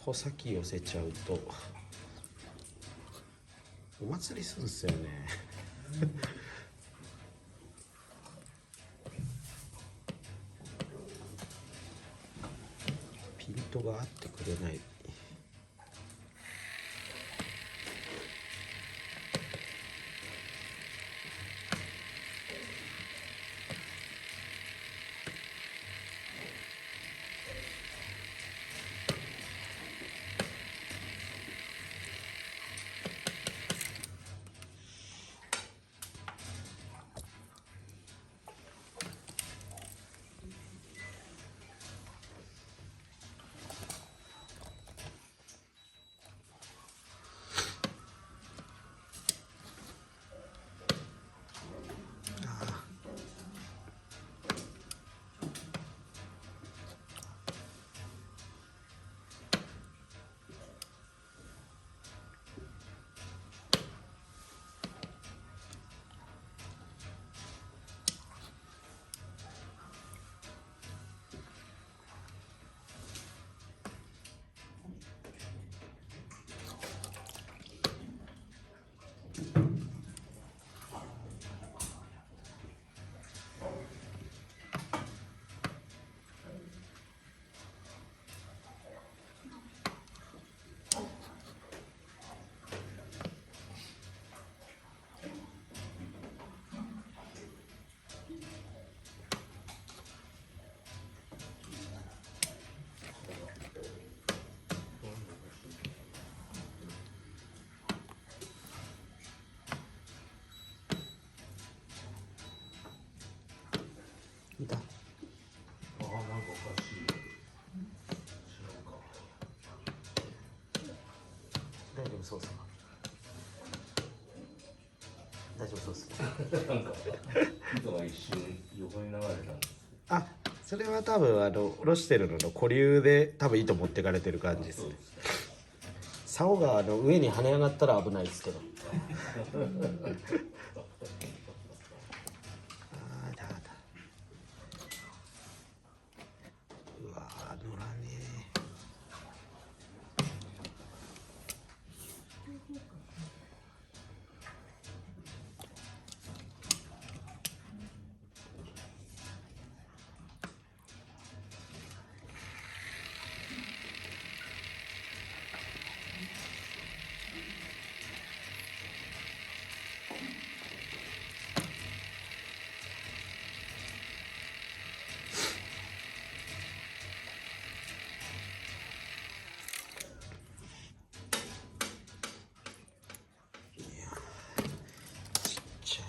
穂先寄せちゃうとお祭りするんすよねピントが合ってくれない。見た？ああ、なんかおかしい。知らんか。大丈夫そうっすか？大丈夫そうっすか？なんか糸が一瞬横に流れたんです。あ、それは多分下ろしてるのの固流で多分糸持ってかれてる感じですね。竿が上に跳ね上がったら危ないですけど。うわー、乗らねちっちゃい。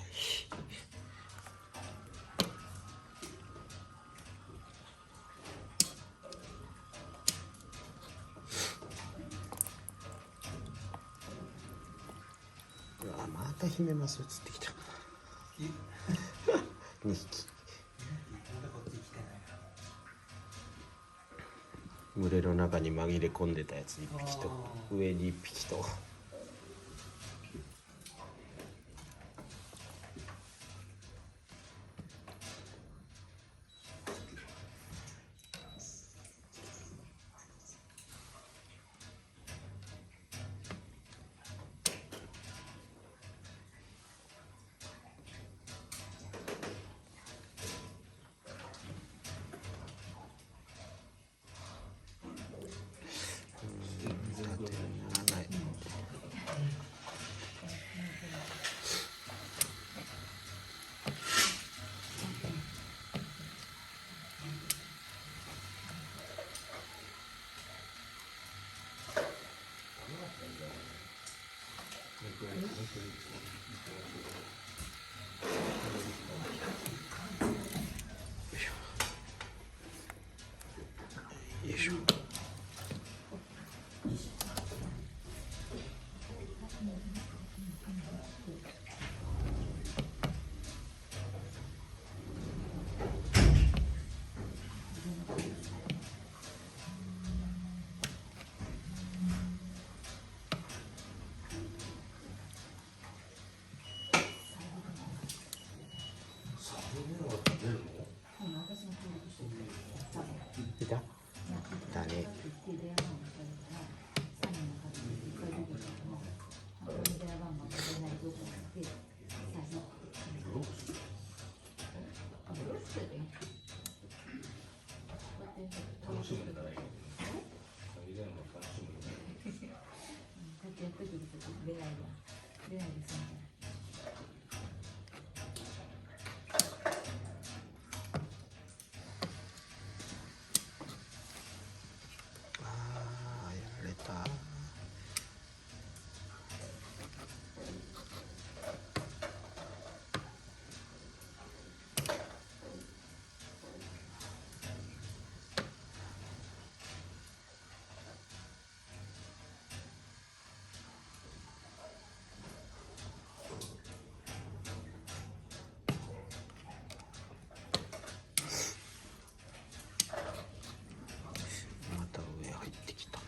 うわ、またヒメマス映ってきた。2匹。群れの中に紛れ込んでたやつ1匹と上に1匹と。よいしょ。いた？だね。しむれたらいいよ。以前も監視むれたらいいよ。こうやってやっといてると出ないわ。出ないですね。あーやられた。また上入ってきたな。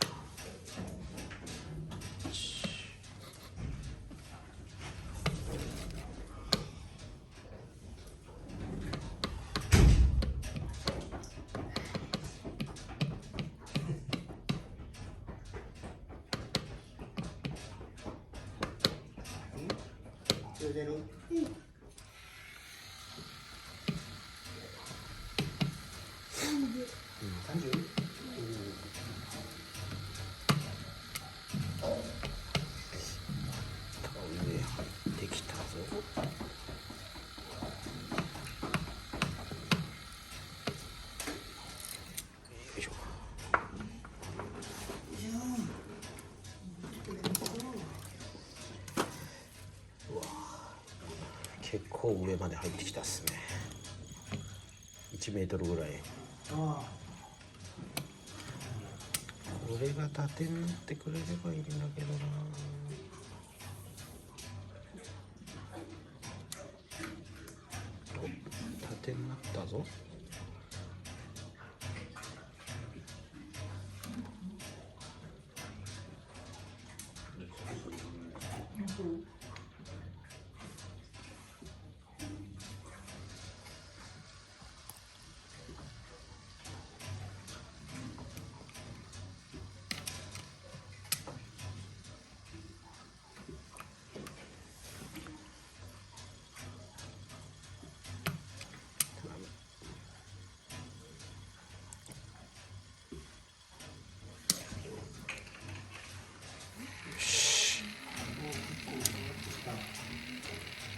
出る。30？上入ってきたぞ。よいしょ。うわ結構上まで入ってきたっすね。1メートルぐらい。あこれが縦になってくれればいいんだけどな。お、縦になったぞ。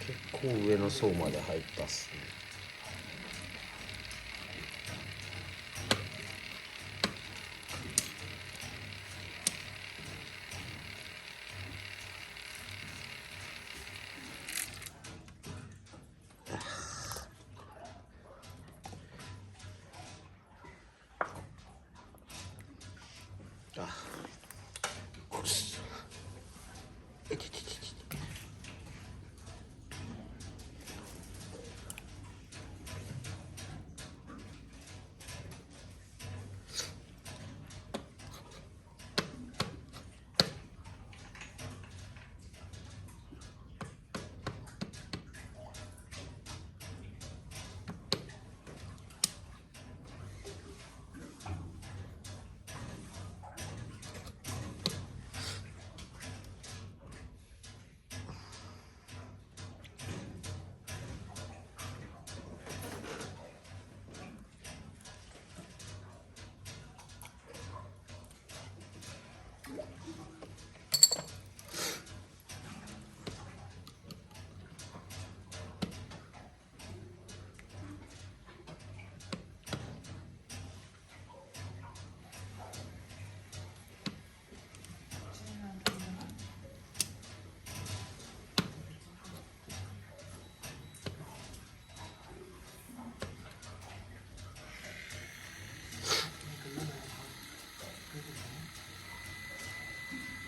結構上の層まで入ったっすね。あ、こっす。いててててて。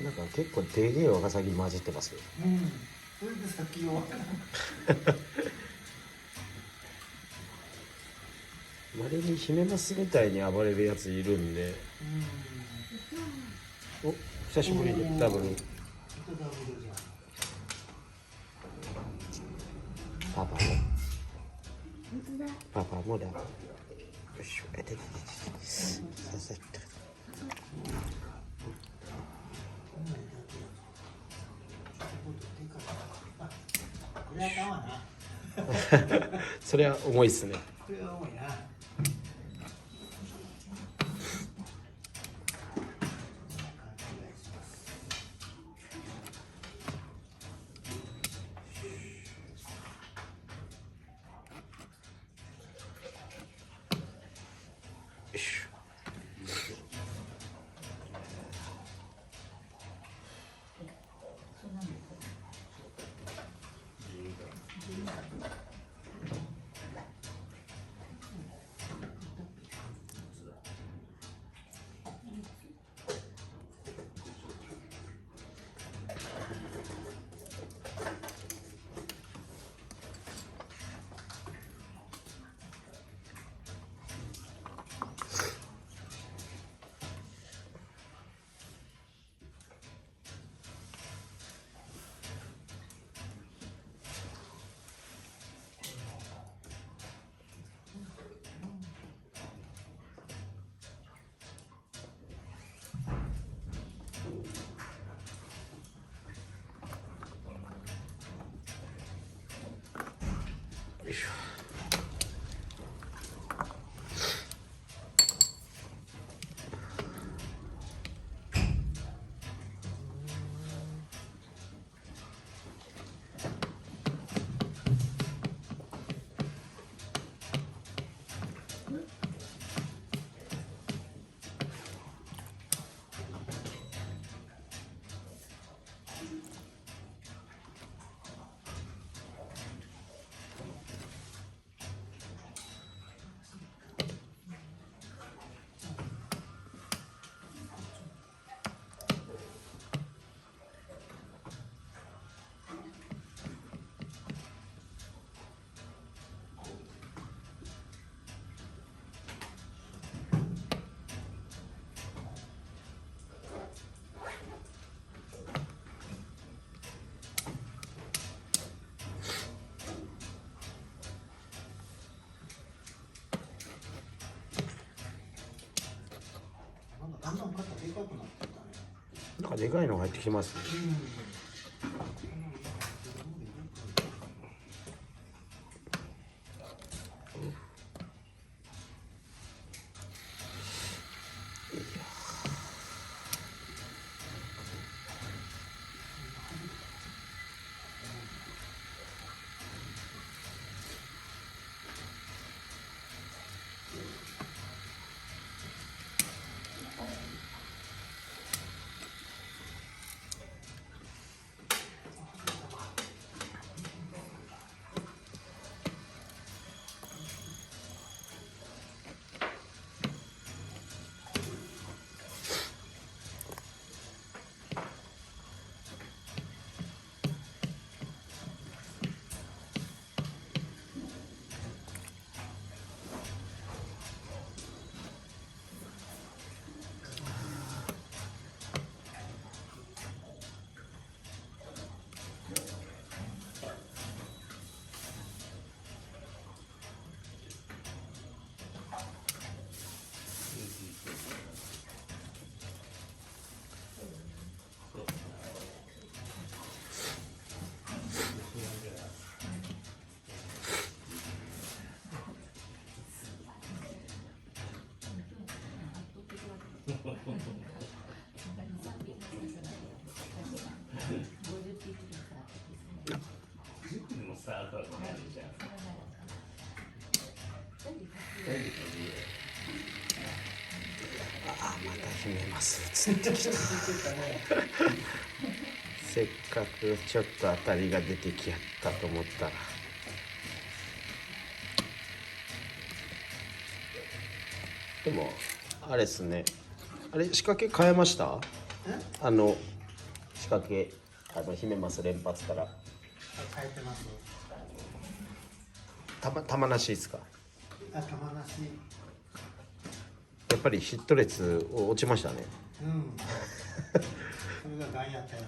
なんか結構でげえワカサギ混じってますよ。うん。それで先を。まれにヒメマスみたいに暴れるやついるんで。お、久しぶりにダブル。パパも。パパもだ。よいしょ。えてててて。ささっと。これはかわな。それは重いっすね。これは重いな。いしょ。そうなんですよ。よいしょ。だんだん肩でかくなってきたね。なんかでかいの入ってきますね。あ、またひめます映ってきたせっかくちょっと当たりが出てきやったと思ったらでもあれっすね、あれ仕掛け変えました？仕掛けひめます連発から変えてます。玉なしですか？あ、玉なし。やっぱりヒット率落ちましたね。うん。それがガンやったよ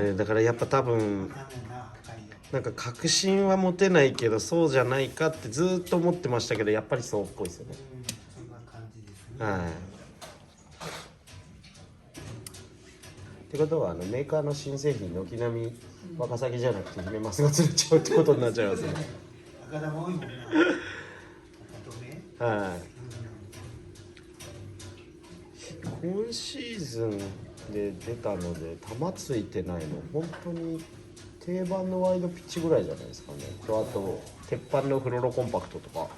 な。だからやっぱ多分ダメな、測りよ。なんか確信は持てないけどそうじゃないかってずっと思ってましたけどやっぱりそうっぽいですよね。うん、そんな感じですね。はい。ってことはメーカーの新製品軒並みワカサギじゃなくてヒメマスが釣れちゃうってことになっちゃいますね。赤玉多いもんな。赤とね。はい。今シーズンで出たので玉ついてないの本当に定番のワイドピッチぐらいじゃないですかね。とあと鉄板のフロロコンパクトとか。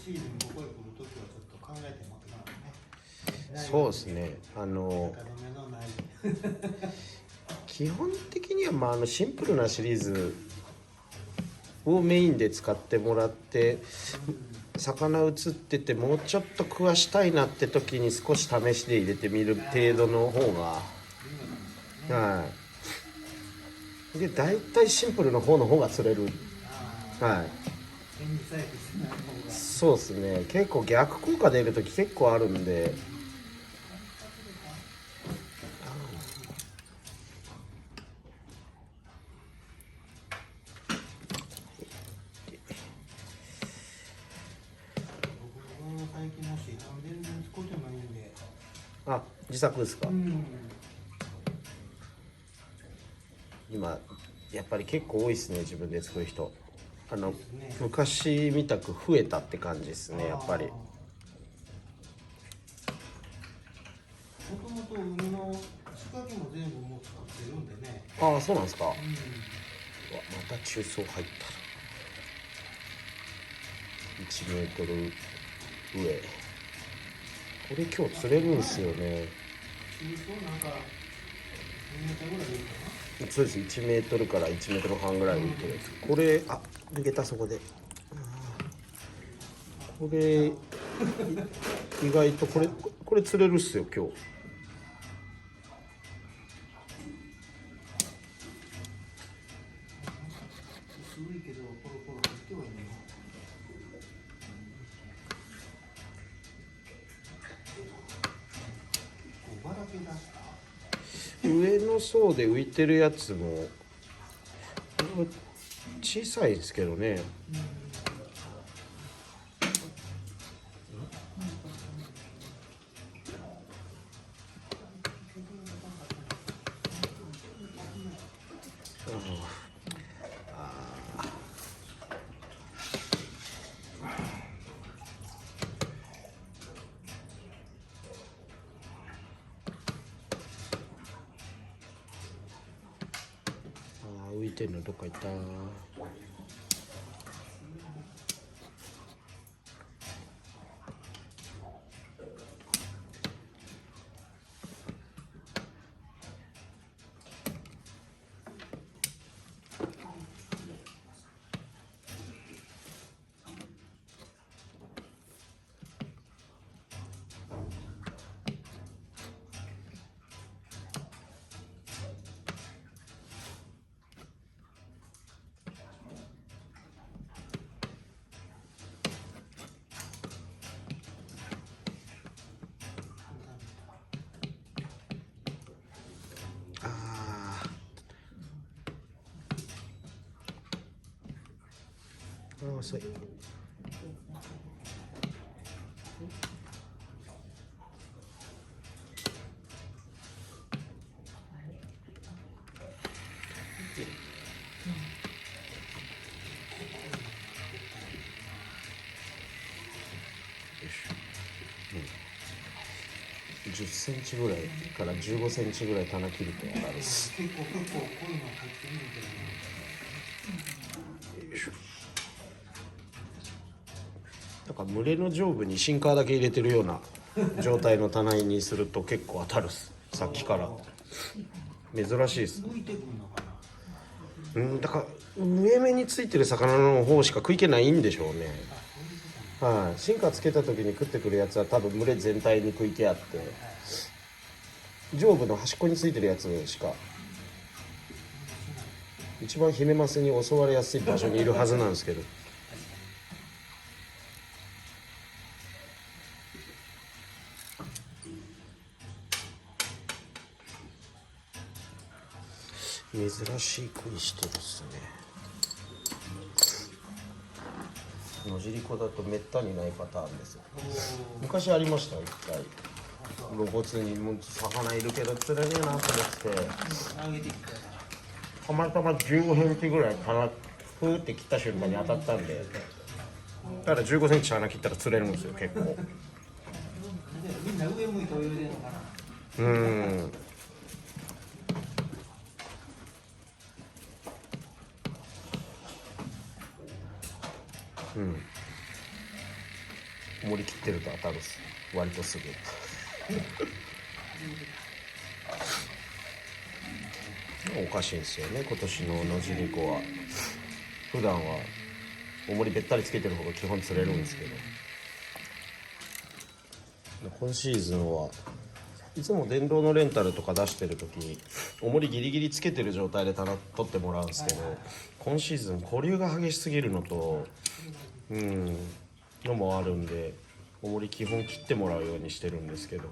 シーズンここへ来るときはちょっと考えて持ってかないね。そうですね。高止めのない基本的にはシンプルなシリーズをメインで使ってもらって、魚映っててもうちょっと食わしたいなって時に少し試しで入れてみる程度の方が、はい。で大体シンプルの方が釣れる。はい。天にさえてしまう方がそうですね。結構逆効果出る時結構あるんで。僕も最近もし全然使ってもいいんで。あ、自作ですか。今やっぱり結構多いですね、自分で作る人。昔みたく増えたって感じですね、やっぱり。もともと海の仕掛けも全部もう作ってるんでね。ああ、そうなんですか。うわ、また中層入った。1メートル上。これ今日釣れるんですよね。中層なんか2メートルぐらいいるかな。そうです。1メートルから1メートル半ぐらい浮いてる。これ、あ、抜けた、そこで。これ意外とこれ釣れるっすよ今日。薄いけどポロポロ入ってはいるの。結構ばらけ出した。上の層で浮いてるやつも小さいですけどね。浮いてんのどっか行った。遅い。10センチぐらいから15センチぐらい棚切ると分かるです。結構こういうの入ってるんだけどね。なんか群れの上部にシンカーだけ入れてるような状態の棚にすると結構当たるっす。さっきから珍しいです。向いてくるのかな。だから上目についてる魚の方しか食い気ないんでしょうね。はい、シンカーつけた時に食ってくるやつは多分群れ全体に食い気あって、上部の端っこについてるやつしか一番ヒメマスに襲われやすい場所にいるはずなんですけど。珍しい食いしてるっすね。野尻湖だとめったにないパターンですよ。昔ありました一回。露骨にもう魚いるけど釣れねえなと思ってたまたま15センチぐらい棚ふーって切った瞬間に当たったんで、だから15センチ穴切ったら釣れるんですよ結構。みんな上向いて泳いでるのかな。重り切ってると当たるっす、割とすぐ。おかしいんですよね、今年の野尻湖は。普段は重りべったりつけてる方が基本釣れるんですけど、今シーズンはいつも電動のレンタルとか出してる時に重りギリギリつけてる状態で取ってもらうんですけど、今シーズン固流が激しすぎるのとのもあるんで、重り基本切ってもらうようにしてるんですけど。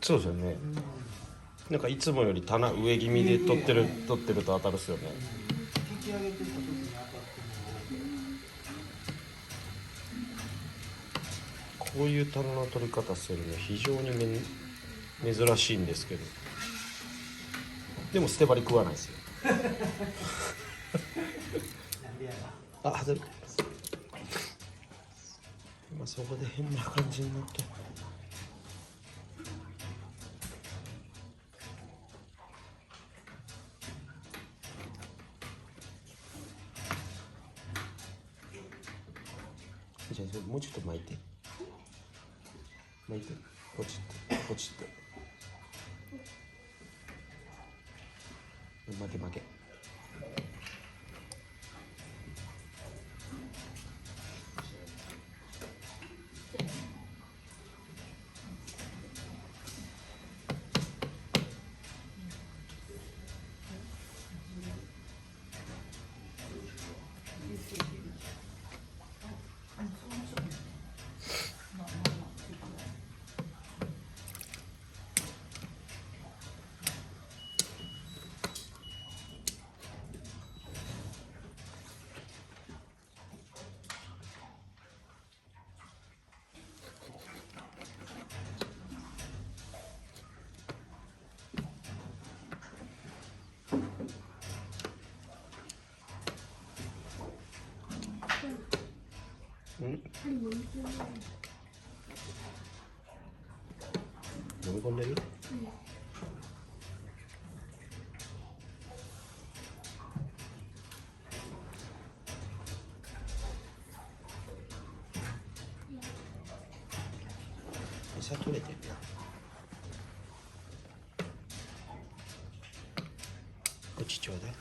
そうですよね、なんかいつもより棚上気味で取ってると当たるっすよね。引き上げてた時に当たってこういう棚の取り方するの非常に珍しいんですけど、でも捨て針食わないですよ。もなんでやらあ、外れ。今そこで変な感じになって。じゃあもうちょっと巻いてポチって負け飲み込んでる？餌取れてるな。こっちちょうだい。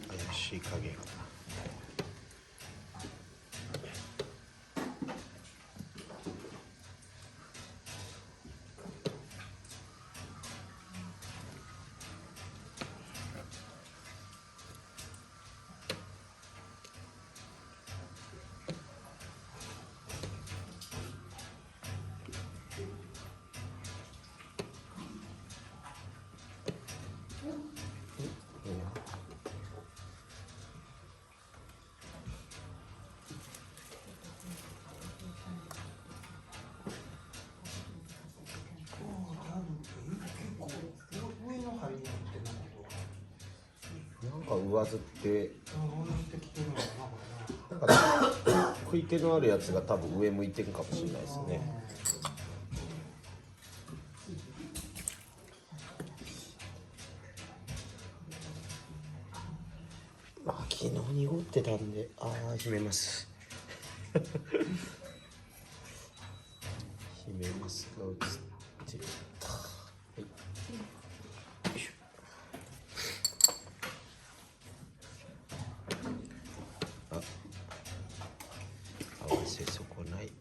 怪しい影が。なんか上ずってなんか食い気のあるやつが多分上向いてるかもしれないですね。あ、来昨日濁ってたんで、閉めます閉めますが映ってた。はい、よいしょ。合わせ損ない。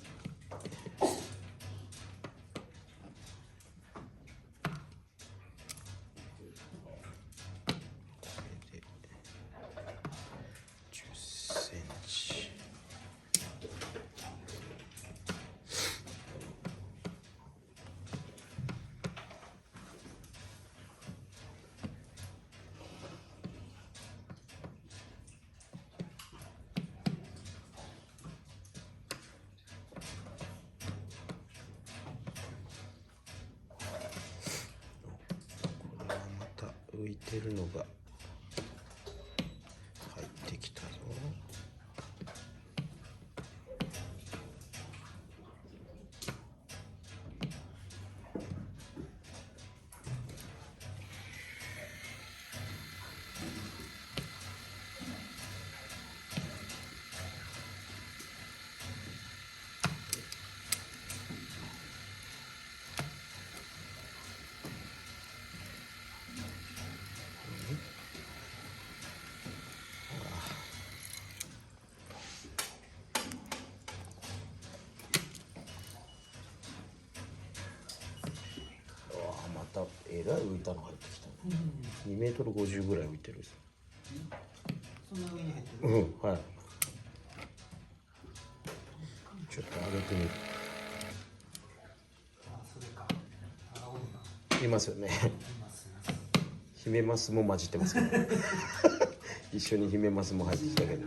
浮いてるのが入ってきたぞ。またえらい浮いたの入ってきたね。2メートル50ぐらい浮いてる。そんな上に入ってる。はい。ちょっと上げてみる。それか。青いな。いますよね。いますね。ヒメマスも混じってますけど一緒にヒメマスも入ってきたけど。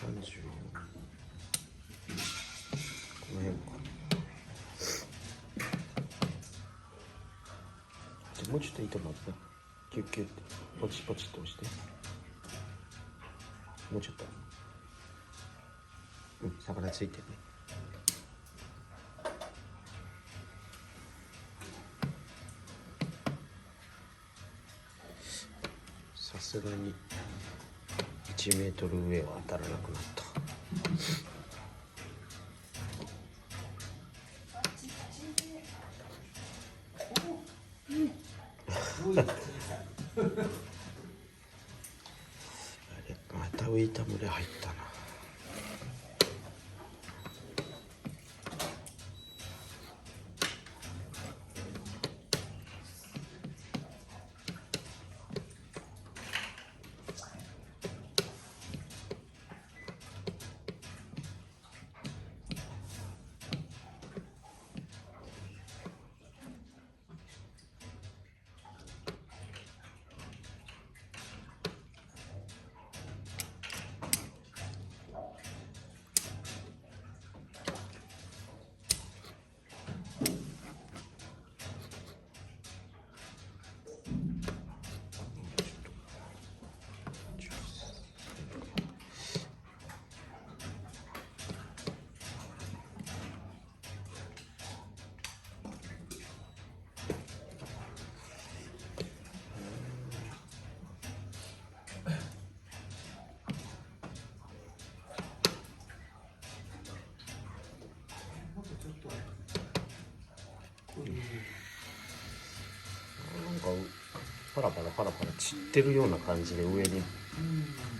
34。この辺か。もうちょっと糸待って。キュッキュッてポチポチって押して。もうちょっと。魚ついてるね。さすがに1メートル上は当たらなくなった。あれまた浮いた群れ入ったな。なんかパラパラパラパラ散ってるような感じで上に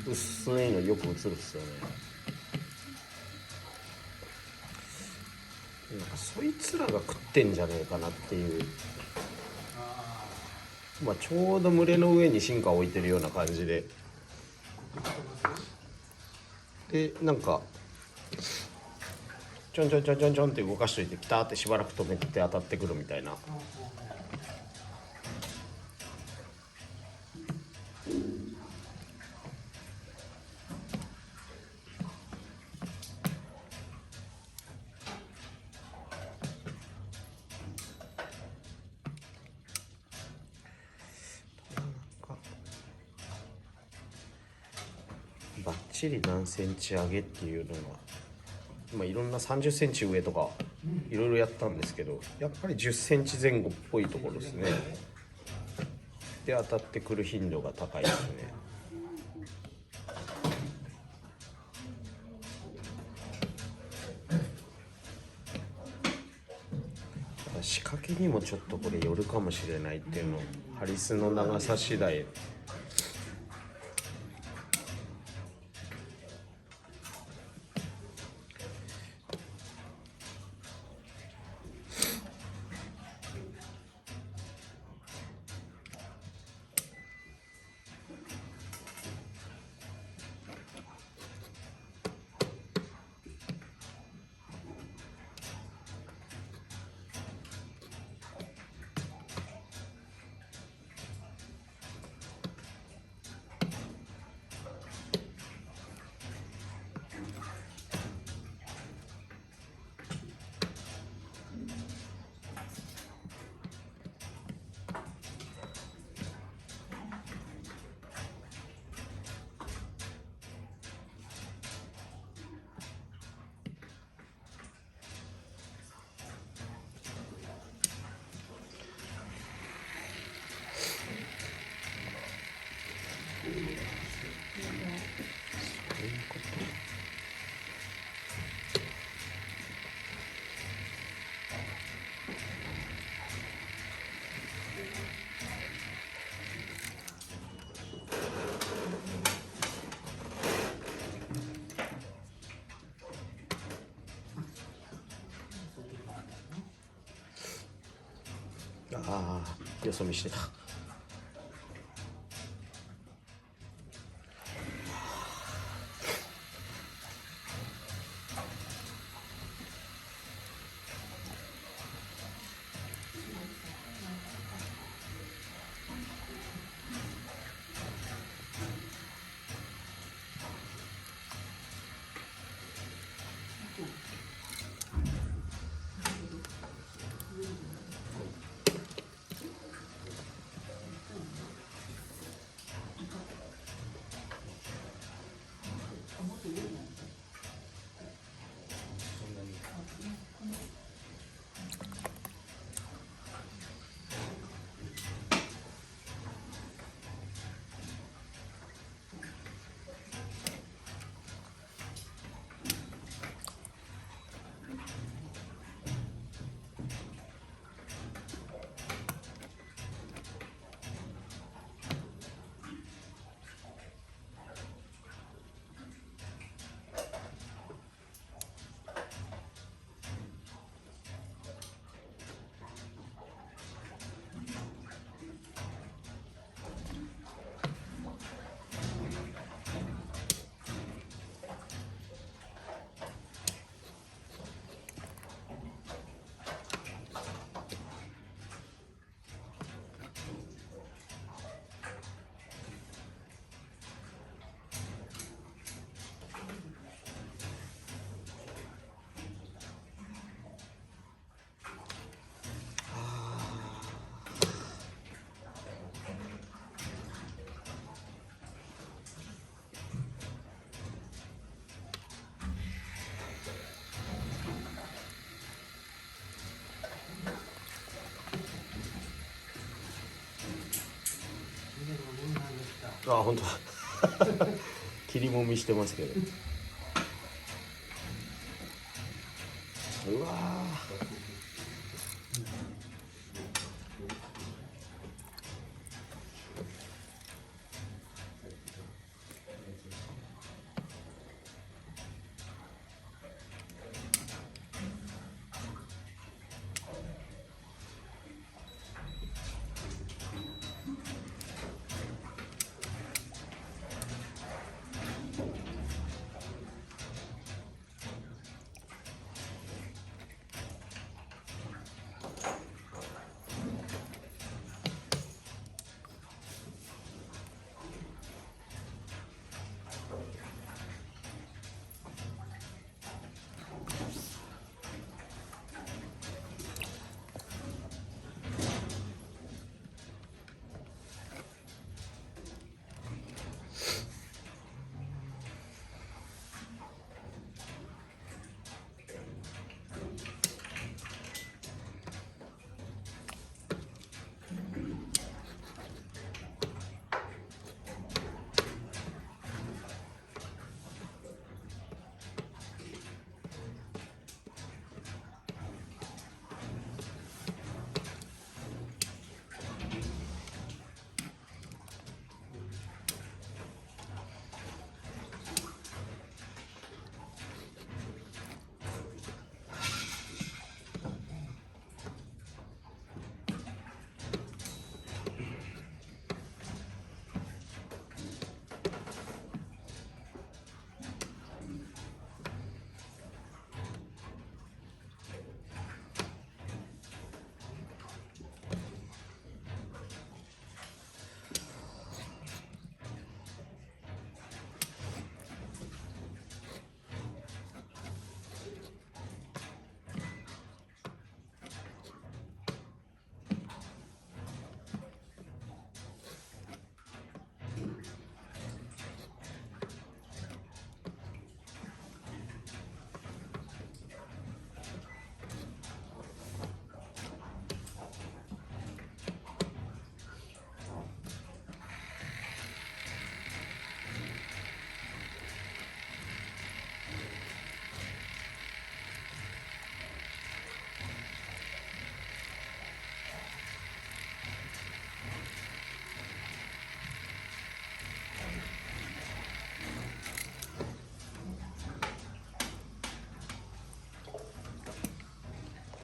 薄いのよく映るっすよね。なんかそいつらが食ってんじゃねえかなっていう。まあちょうど群れの上に進化を置いてるような感じで、でなんかちょんちょんちょんちょんちょんって動かしといて、ピターってしばらく止めて当たってくるみたいな。バッチリ何センチ上げっていうのはまあ、いろんな30センチ上とかいろいろやったんですけど、やっぱり10センチ前後っぽいところですね。で当たってくる頻度が高いですね。ただ仕掛けにもちょっとこれよるかもしれないっていうの、ハリスの長さ次第。ああ、よそ見してた。あ、本当だ。切りもみしてますけど。うわー。